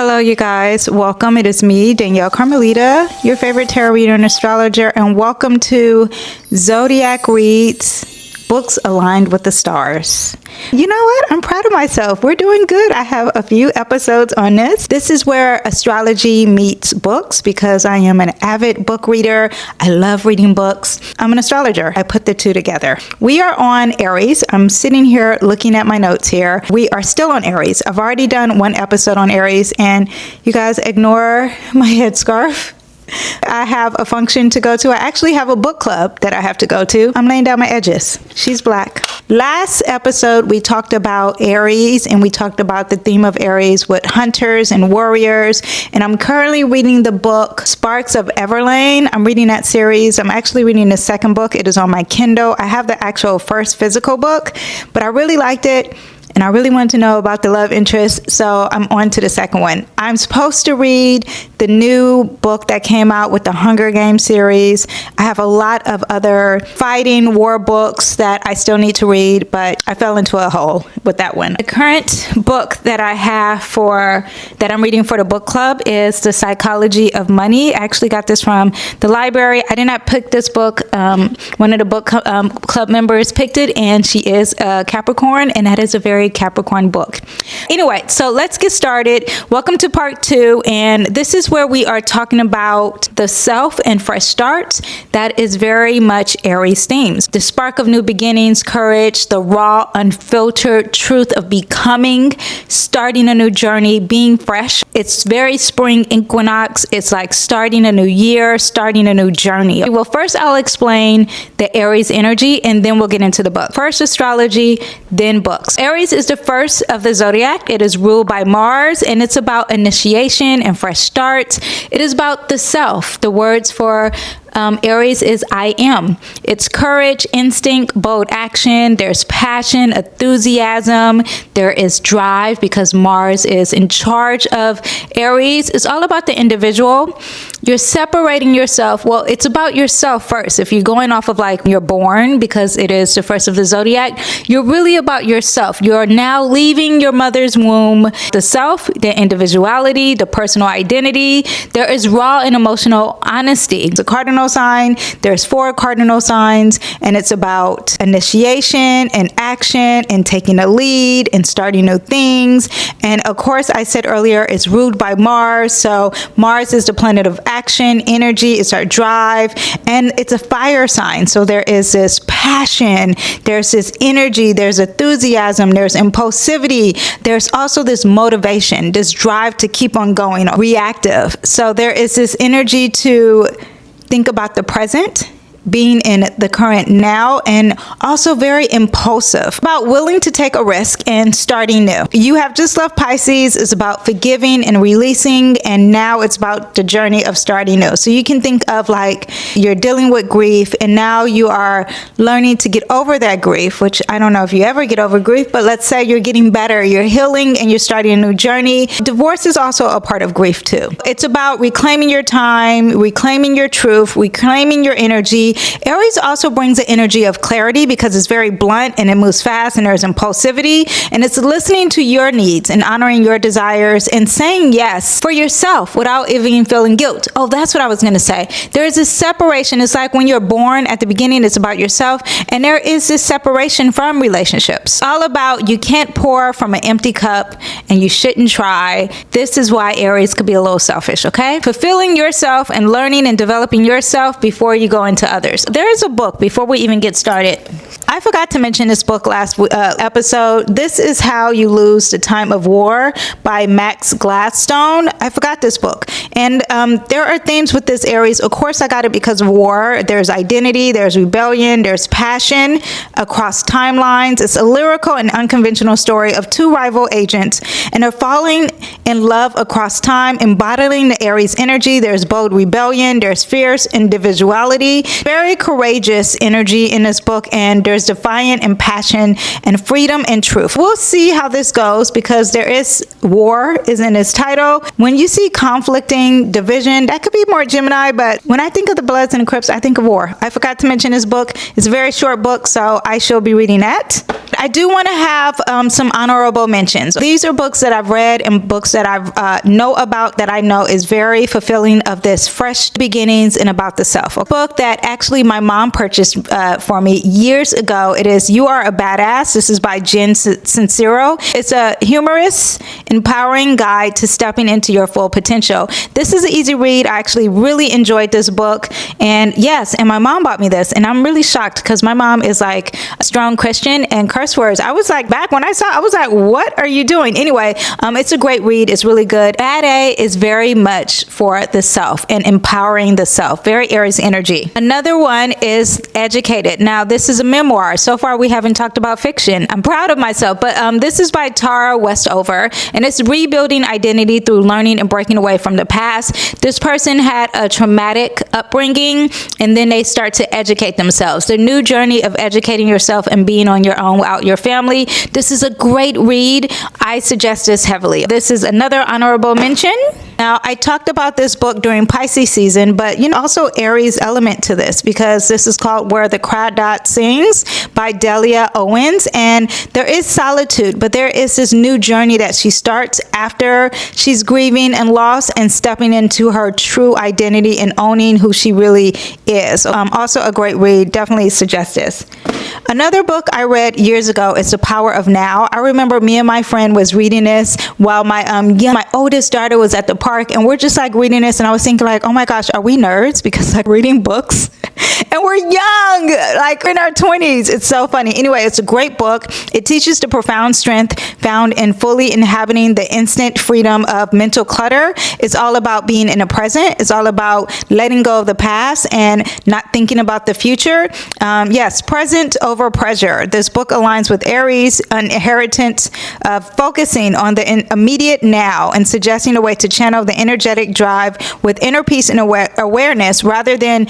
Hello, you guys. Welcome. It is me, Danyell Carmelita, your favorite tarot reader and astrologer, and welcome to Zodiac Reads, Books Aligned with the Stars. You know what? I'm proud of myself. We're doing good. I have a few episodes on this. This is where astrology meets books because I am an avid book reader. I love reading books. I'm an astrologer. I put the two together. We are on Aries. I'm sitting here looking at my notes here. We are still on Aries. I've already done one episode on Aries, and you guys ignore my headscarf. I have a function to go to. I actually have a book club that I have to go to. I'm laying down my edges. She's black. Last episode, we talked about Aries, and we talked about the theme of Aries with hunters and warriors. And I'm currently reading the book Sparks of Everlane. I'm reading that series. I'm actually reading the second book. It is on my Kindle. I have the actual first physical book, but I really liked it. And I really wanted to know about the love interest, so I'm on to the second one. I'm supposed to read the new book that came out with the Hunger Games series. I have a lot of other fighting war books that I still need to read, but I fell into a hole with that one. The current book that I have that I'm reading for the book club is The Psychology of Money. I actually got this from the library. I did not pick this book. One of the book club members picked it, and she is a Capricorn, and that is a very Capricorn book. Anyway, so let's get started. Welcome to part 2, and this is where we are talking about the self and fresh starts. That is very much Aries themes. The spark of new beginnings, courage, the raw, unfiltered truth of becoming, starting a new journey, being fresh. It's very spring equinox. It's like starting a new year, starting a new journey. Well, first I'll explain the Aries energy, and then we'll get into the book. First astrology, then books. Aries is the first of the zodiac. It is ruled by Mars, and it's about initiation and fresh starts. It is about the self. The words for Aries is I am. It's courage, instinct, bold action. There's passion, enthusiasm. There is drive because Mars is in charge of Aries. It's all about the individual. You're separating yourself. Well, it's about yourself first. If you're going off of like you're born, because it is the first of the zodiac, you're really about yourself. You're now leaving your mother's womb. The self, the individuality, the personal identity. There is raw and emotional honesty. It's a cardinal sign. There's 4 cardinal signs, and it's about initiation and action and taking a lead and starting new things. And of course, I said earlier, it's ruled by Mars. So Mars is the planet of action, energy, it's our drive, and it's a fire sign. So there is this passion, there's this energy, there's enthusiasm, there's impulsivity, there's also this motivation, this drive to keep on going, reactive. So there is this energy to think about the present, being in the current now, and also very impulsive, about willing to take a risk and starting new. You have just left Pisces. It's about forgiving and releasing, and now it's about the journey of starting new. So you can think of like you're dealing with grief, and now you are learning to get over that grief, which I don't know if you ever get over grief, but let's say you're getting better, you're healing, and you're starting a new journey. Divorce is also a part of grief too. It's about reclaiming your time, reclaiming your truth, reclaiming your energy. Aries also brings the energy of clarity because it's very blunt and it moves fast and there's impulsivity, and it's listening to your needs and honoring your desires and saying yes for yourself without even feeling guilt. Oh, that's what I was going to say. There's a separation. It's like when you're born at the beginning, it's about yourself, and there is this separation from relationships. All about you can't pour from an empty cup and you shouldn't try. This is why Aries could be a little selfish, okay? Fulfilling yourself and learning and developing yourself before you go into others. There is a book, before we even get started. I forgot to mention this book last episode. This is How You Lose the Time of War by Max Gladstone. I forgot this book. And there are themes with this Aries. Of course, I got it because of war. There's identity, there's rebellion, there's passion across timelines. It's a lyrical and unconventional story of 2 rival agents, and they're falling in love across time, embodying the Aries energy. There's bold rebellion, there's fierce individuality, very courageous energy in this book, and there's defiant and passion and freedom and truth. We'll see how this goes because there is war is in its title. When you see conflicting division, that could be more Gemini, but when I think of the Bloods and the Crips, I think of war. I forgot to mention this book. It's a very short book, so I shall be reading that. I do want to have some honorable mentions. These are books that I've read and books that I know about that I know is very fulfilling of this fresh beginnings and about the self. A book that actually my mom purchased for me years ago. It is You Are a Badass. This is by Jen Sincero. It's a humorous, empowering guide to stepping into your full potential. This is an easy read. I actually really enjoyed this book. And yes, and my mom bought me this, and I'm really shocked because my mom is like a strong Christian, and curse words, I was like, back when I saw, I was like, what are you doing? Anyway, it's a great read. It's really good. Bad A is very much for the self and empowering the self. Very Aries energy. Another one is Educated. Now, this is a memoir. So far, we haven't talked about fiction. I'm proud of myself, but this is by Tara Westover, and it's rebuilding identity through learning and breaking away from the past. This person had a traumatic upbringing, and then they start to educate themselves. The new journey of educating yourself and being on your own without your family. This is a great read. I suggest this heavily. This is another honorable mention. Now, I talked about this book during Pisces season, but also Aries element to this, because this is called Where the Crawdad Sings by Delia Owens. And there is solitude, but there is this new journey that she starts after she's grieving and loss and stepping into her true identity and owning who she really is. Also a great read. Definitely suggest this. Another book I read years ago is The Power of Now. I remember me and my friend was reading this while my oldest daughter was at the park, and we're just like reading this, and I was thinking like, oh my gosh, are we nerds? Because like reading books and we're young, like in our 20s. It's so funny. Anyway, it's a great book. It teaches the profound strength found in fully inhabiting the instant freedom of mental clutter. It's all about being in the present. It's all about letting go of the past and not thinking about the future. Yes, present over pressure. This book aligns with Aries, an inheritance of focusing on the immediate now and suggesting a way to channel the energetic drive with inner peace and awareness rather than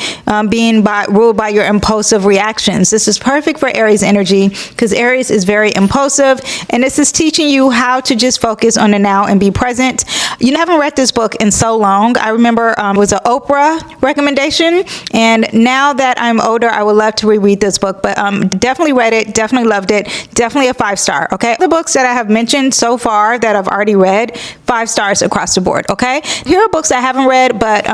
being ruled by your impulsive reactions. This is perfect for Aries energy because Aries is very impulsive, and this is teaching you how to just focus on the now and be present. You haven't read this book in so long. I remember it was an Oprah recommendation, and now that I'm older, I would love to reread this book, but definitely read it, definitely loved it, definitely a 5-star, okay? The books that I have mentioned so far that I've already read, 5 stars across the board, okay? Here are books I haven't read, but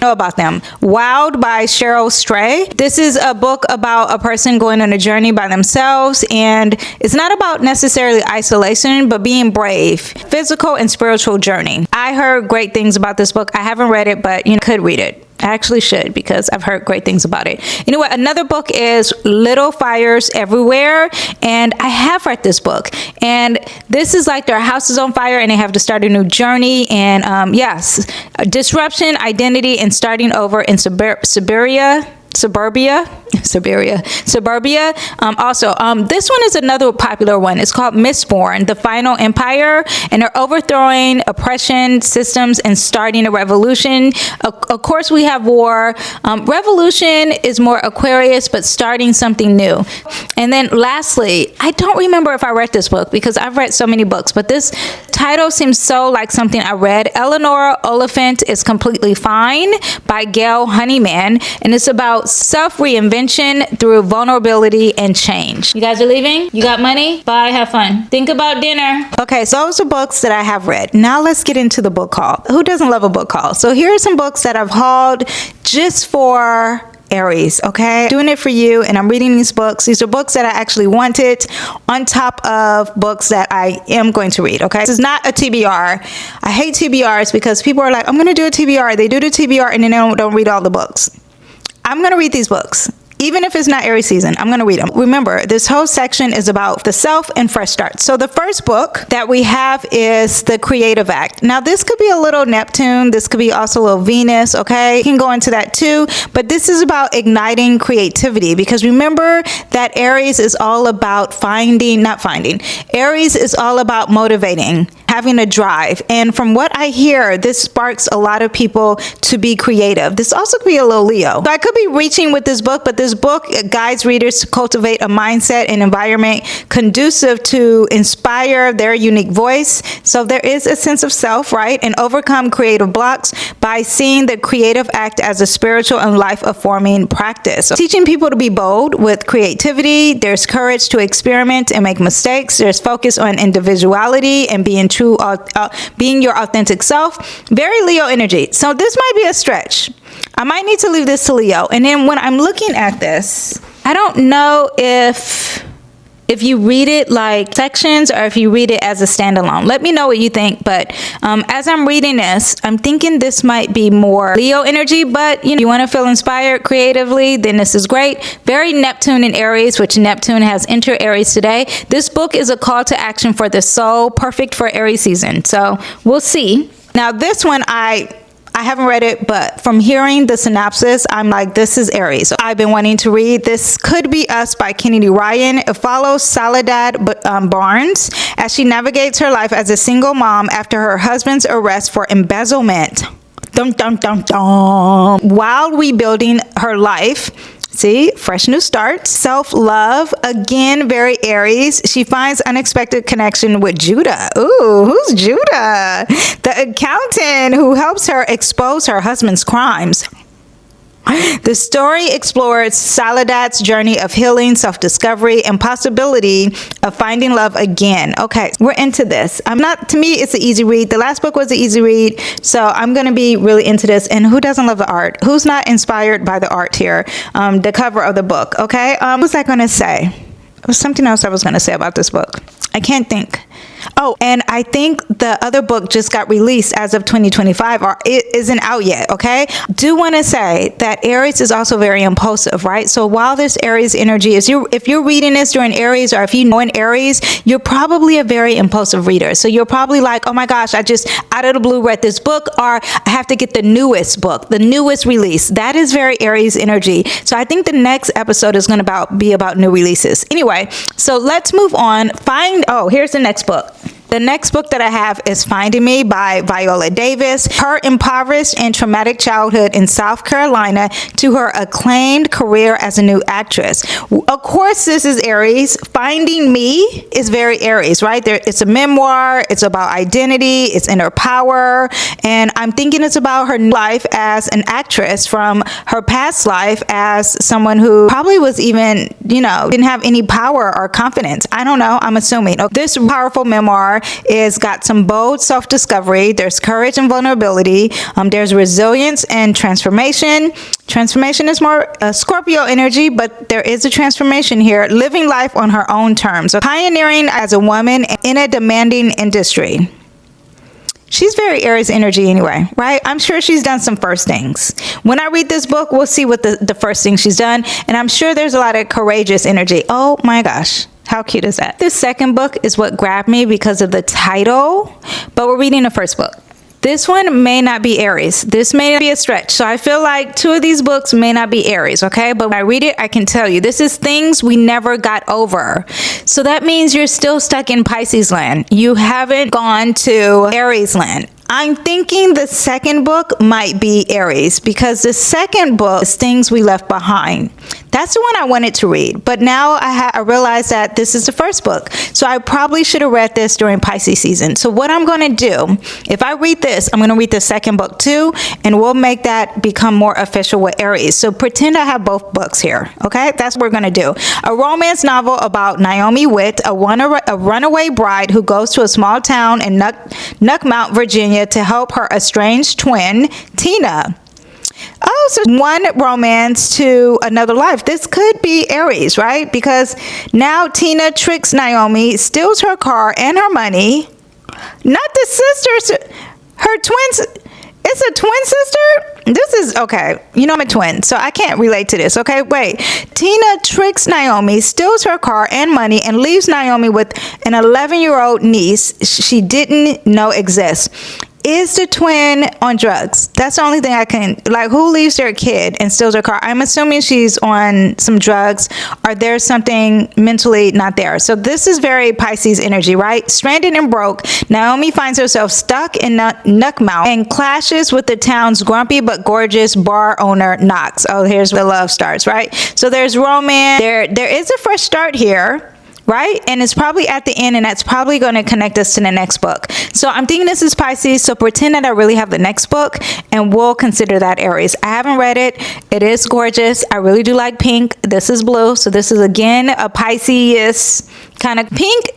know about them. Wild by Cheryl Stray. This is a book about a person going on a journey by themselves, and it's not about necessarily isolation, but being brave. Physical and spiritual journey. I heard great things about this book. I haven't read it, but could read it. I actually should, because I've heard great things about it. Anyway, another book is Little Fires Everywhere, and I have read this book, and this is like their house is on fire and they have to start a new journey, and yes, disruption, identity, and starting over in suburbia. Also, this one is another popular one. It's called Mistborn, The Final Empire, and they're overthrowing oppression systems and starting a revolution. Of course, we have war. Revolution is more Aquarius, but starting something new. And then lastly, I don't remember if I read this book because I've read so many books, but this title seems so like something I read. Eleanor Oliphant is Completely Fine by Gail Honeyman, and it's about self-reinvention through vulnerability and change. You guys are leaving? You got money? Bye, have fun. Think about dinner. Okay, so those are books that I have read. Now let's get into the book haul. Who doesn't love a book haul? So here are some books that I've hauled just for Aries, okay? Doing it for you, and I'm reading these books. These are books that I actually wanted on top of books that I am going to read, okay? This is not a TBR. I hate TBRs because people are like, I'm going to do a TBR. They do the TBR and then they don't read all the books. I'm going to read these books. Even if it's not Aries season, I'm going to read them. Remember, this whole section is about the self and fresh starts. So the first book that we have is The Creative Act. Now, this could be a little Neptune. This could be also a little Venus, okay? You can go into that too. But this is about igniting creativity, because remember that Aries is all about Aries is all about motivating. having a drive. And from what I hear, this sparks a lot of people to be creative. This also could be a little Leo. So I could be reaching with this book, but this book guides readers to cultivate a mindset and environment conducive to inspire their unique voice. So there is a sense of self, right? And overcome creative blocks by seeing the creative act as a spiritual and life-affirming practice. So teaching people to be bold with creativity. There's courage to experiment and make mistakes. There's focus on individuality and being true, being your authentic self. Very Leo energy. So this might be a stretch. I might need to leave this to Leo. And then when I'm looking at this, I don't know if you read it like sections or if you read it as a standalone. Let me know what you think. But as I'm reading this, I'm thinking this might be more Leo energy, but you want to feel inspired creatively, then this is great. Very Neptune and Aries, which Neptune has entered Aries today. This book is a call to action for the soul, perfect for Aries season. So we'll see. Now this one, I haven't read it, but from hearing the synopsis, I'm like, this is Aries. So I've been wanting to read This Could Be Us by Kennedy Ryan. It follows Soledad Barnes as she navigates her life as a single mom after her husband's arrest for embezzlement. Dun, dun, dun, dun. While rebuilding her life, see, fresh new start, self-love, again, very Aries. She finds unexpected connection with Judah. Ooh, who's Judah? The accountant who helps her expose her husband's crimes. The story explores Soledad's journey of healing, self-discovery, and possibility of finding love again. Okay, we're into this. To me, it's an easy read. The last book was an easy read, so I'm going to be really into this. And who doesn't love the art? Who's not inspired by the art here? The cover of the book, okay? What was I going to say? There was something else I was going to say about this book. I can't think. Oh, and I think the other book just got released as of 2025, or it isn't out yet, okay? Do want to say that Aries is also very impulsive, right? So while this Aries energy is, if you're reading this during Aries, or if you know an Aries, you're probably a very impulsive reader. So you're probably like, oh my gosh, I just out of the blue read this book, or I have to get the newest book, the newest release. That is very Aries energy. So I think the next episode is going to be about new releases. Anyway, so let's move on. Here's the next book. The next book that I have is Finding Me by Viola Davis. Her impoverished and traumatic childhood in South Carolina to her acclaimed career as a new actress. Of course, this is Aries. Finding Me is very Aries, right? It's a memoir. It's about identity. It's inner power. And I'm thinking it's about her life as an actress from her past life as someone who probably was even, didn't have any power or confidence. I don't know. I'm assuming. This powerful memoir is got some bold self-discovery. There's courage and vulnerability. There's resilience and transformation. Transformation is more Scorpio energy, but there is a transformation here. Living life on her own terms. So pioneering as a woman in a demanding industry. She's very Aries energy anyway, right? I'm sure she's done some first things. When I read this book, we'll see what the first thing she's done. And I'm sure there's a lot of courageous energy. Oh my gosh. How cute is that? This second book is what grabbed me because of the title, but we're reading the first book. This one may not be Aries. This may be a stretch. So I feel like two of these books may not be Aries, okay? But when I read it, I can tell you, this is things we never got over. So that means you're still stuck in Pisces land. You haven't gone to Aries land. I'm thinking the second book might be Aries because the second book is Things We Left Behind. That's the one I wanted to read. But now I realize that this is the first book. So I probably should have read this during Pisces season. So what I'm going to do, if I read this, I'm going to read the second book too, and we'll make that become more official with Aries. So pretend I have both books here. Okay, that's what we're going to do. A romance novel about Naomi Witt, a runaway bride who goes to a small town in Nuckmount, Virginia to help her estranged twin, Tina. Oh, so one romance to another life. This could be Aries, right? Because now Tina tricks Naomi, steals her car and her money. Not the sisters, her twins. It's a twin sister? This is, okay, I'm a twin, so I can't relate to this, okay? Wait, Tina tricks Naomi, steals her car and money, and leaves Naomi with an 11-year-old niece she didn't know exists. Is the twin on drugs? That's the only thing I can, like, who leaves their kid and steals their car? I'm assuming she's on some drugs, or there's something mentally not there. So this is very Pisces energy, right? Stranded and broke, Naomi finds herself stuck in Nuckmouth and clashes with the town's grumpy but gorgeous bar owner, Knox. Oh, here's where love starts, right? So there's romance. There is a fresh start here, right? And it's probably at the end, and that's probably going to connect us to the next book. So I'm thinking this is Pisces, so pretend that I really have the next book, and we'll consider that Aries. I haven't read it. It is gorgeous. I really do like pink. This is blue, so this is, again, a Pisces kind of pink.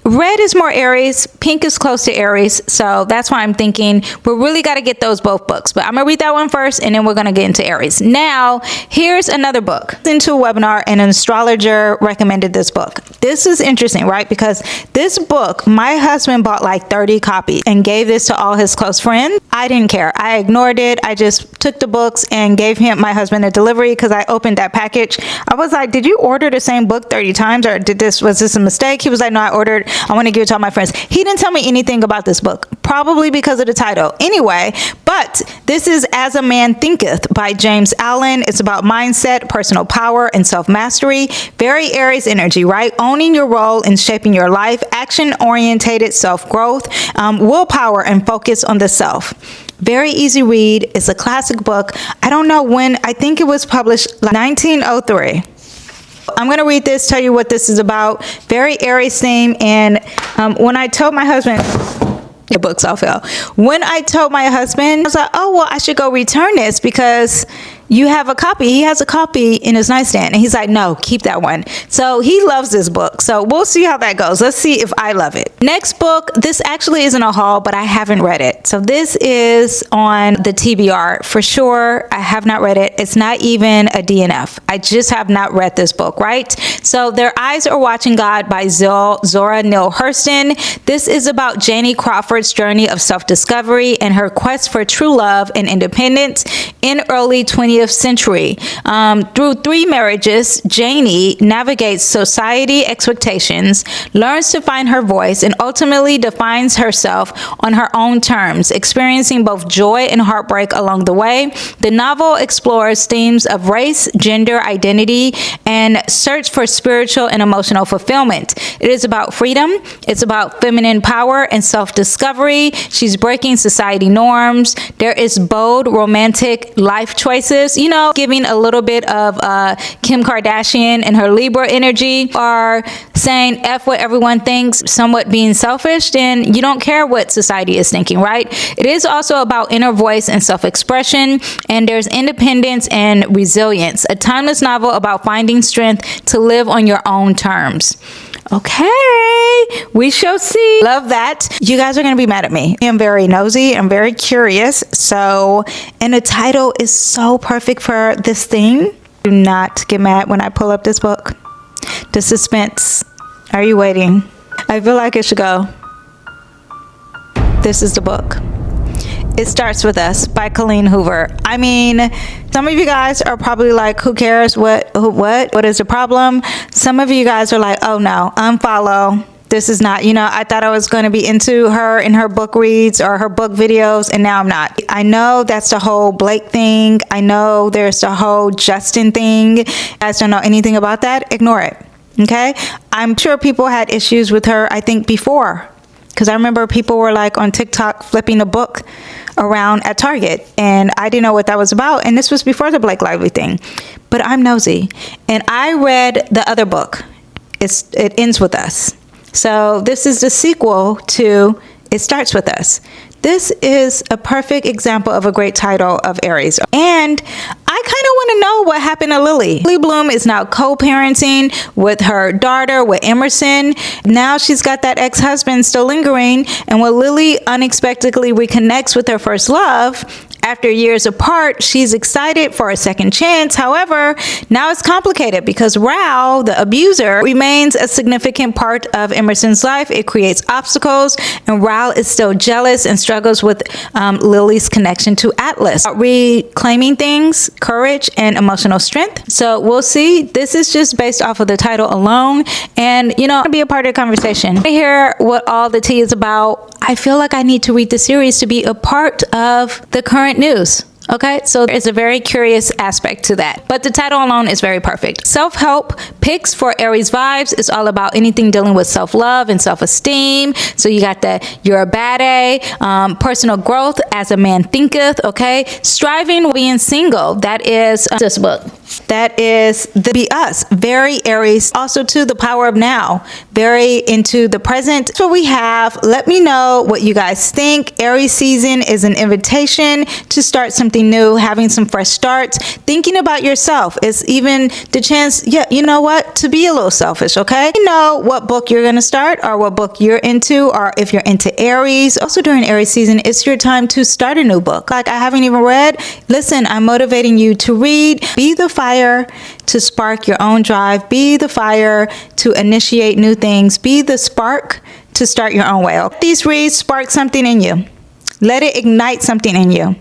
Red is more Aries, pink is close to Aries, so that's why I'm thinking we really got to get those both books. But I'm going to read that one first, and then we're going to get into Aries. Now, here's another book. Into a webinar, and an astrologer recommended this book. This is interesting, right? Because this book, my husband bought like 30 copies and gave this to all his close friends. I didn't care. I ignored it. I just took the books and gave my husband a delivery because I opened that package. I was like, did you order the same book 30 times, or was this a mistake? He was like, no, I want to give it to all my friends. He didn't tell me anything about this book, probably because of the title. Anyway, but this is As a Man Thinketh by James Allen. It's about mindset, personal power, and self-mastery. Very Aries energy, right? Owning your role and shaping your life, action-orientated self-growth, willpower, and focus on the self. Very easy read. It's a classic book. I don't know when. I think it was published like 1903. I'm going to read this, tell you what this is about. Very Aries theme. And when I told my husband, the books all fell. When I told my husband, I was like, oh, well, I should go return this because you have a copy. He has a copy in his nightstand. And he's like, no, keep that one. So he loves this book. So we'll see how that goes. Let's see if I love it. Next book, this actually isn't a haul, but I haven't read it. So this is on the TBR. For sure, I have not read it. It's not even a DNF. I just have not read this book, right? So Their Eyes Are Watching God by Zora Neale Hurston. This is about Janie Crawford's journey of self-discovery and her quest for true love and independence in early 20th century. Through 3 marriages, Janie navigates society expectations, learns to find her voice, and ultimately defines herself on her own terms, experiencing both joy and heartbreak along the way. The novel explores themes of race, gender identity, and search for spiritual and emotional fulfillment. It is about freedom. It's about feminine power and self-discovery. She's breaking society norms. There is bold, romantic life choices, giving a little bit of Kim Kardashian and her Libra energy, or saying F what everyone thinks, somewhat being selfish, then you don't care what society is thinking, right? It is also about inner voice and self-expression, and there's independence and resilience. A timeless novel about finding strength to live on your own terms. Okay, we shall see. Love that. You guys are going to be mad at me. I'm very nosy. I'm very curious. So, and the title is so perfect for this theme. Do not get mad when I pull up this book. The suspense. Are you waiting? I feel like it should go. This is the book. It Starts With Us by Colleen Hoover. I mean, some of you guys are probably like, who cares? What is the problem? Some of you guys are like, oh no, unfollow. This is not, I thought I was going to be into her and her book reads or her book videos, and now I'm not. I know that's the whole Blake thing. I know there's the whole Justin thing. You guys don't know anything about that? Ignore it. Okay? I'm sure people had issues with her, I think, before. Because I remember people were like on TikTok flipping a book around at Target, and I didn't know what that was about. And this was before the Blake Lively thing. But I'm nosy. And I read the other book. It Ends With Us. So this is the sequel to It Starts With Us. This is a perfect example of a great title of Aries. And I kind of want to know what happened to Lily. Lily Bloom is now co-parenting with her daughter, with Emerson. Now she's got that ex-husband still lingering. And when Lily unexpectedly reconnects with her first love, After years apart, she's excited for a second chance. However, now it's complicated because Rao, the abuser, remains a significant part of Emerson's life. It creates obstacles, and Rao is still jealous and struggles with Lily's connection to Atlas. Reclaiming things, courage, and emotional strength. So we'll see. This is just based off of the title alone, and you know, be a part of the conversation. I hear what all the tea is about. I feel like I need to read the series to be a part of the current news. Okay, so there's a very curious aspect to that. But the title alone is very perfect. Self-help picks for Aries vibes is all about anything dealing with self-love and self-esteem. So you got that you're a bad A, personal growth, As a Man Thinketh, okay? Striving, being single, that is this book. That is the Be Us, very Aries. Also to the power of now, very into the present. That's what we have. Let me know what you guys think. Aries season is an invitation to start something new, having some fresh starts, thinking about yourself. It's even the chance, yeah, you know what, to be a little selfish, okay? You know what book you're going to start or what book you're into, or if you're into Aries. Also during Aries season, it's your time to start a new book. Like I haven't even read. Listen, I'm motivating you to read. Be the fire to spark your own drive. Be the fire to initiate new things. Be the spark to start your own way. These reads spark something in you. Let it ignite something in you.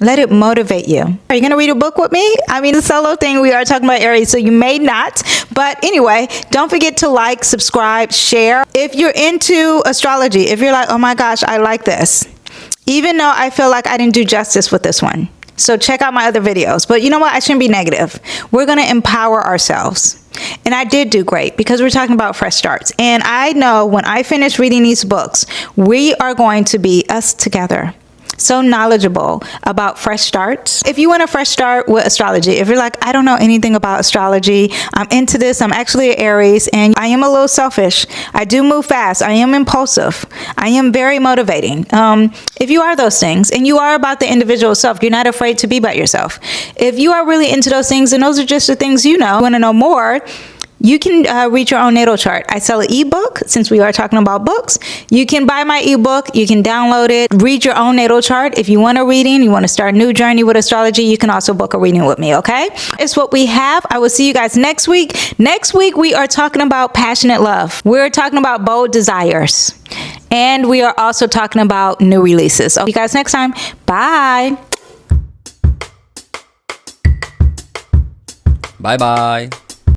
Let it motivate you. Are you going to read a book with me? I mean, the solo thing, we are talking about Aries, so you may not. But anyway, don't forget to like, subscribe, share. If you're into astrology, if you're like, oh my gosh, I like this. Even though I feel like I didn't do justice with this one. So check out my other videos. But you know what? I shouldn't be negative. We're going to empower ourselves. And I did do great because we're talking about fresh starts. And I know when I finish reading these books, we are going to be us together. So knowledgeable about fresh starts. If you want a fresh start with astrology, if you're like, I don't know anything about astrology, I'm into this, I'm actually an Aries, and I am a little selfish. I do move fast. I am impulsive. I am very motivating. If you are those things and you are about the individual self, you're not afraid to be by yourself. If you are really into those things and those are just the things you know, want to know more, you can read your own natal chart. I sell an ebook since we are talking about books. You can buy my ebook. You can download it. Read your own natal chart. If you want a reading, you want to start a new journey with astrology, you can also book a reading with me, okay? It's what we have. I will see you guys next week. Next week, we are talking about passionate love. We're talking about bold desires. And we are also talking about new releases. So see you guys next time. Bye. Bye-bye.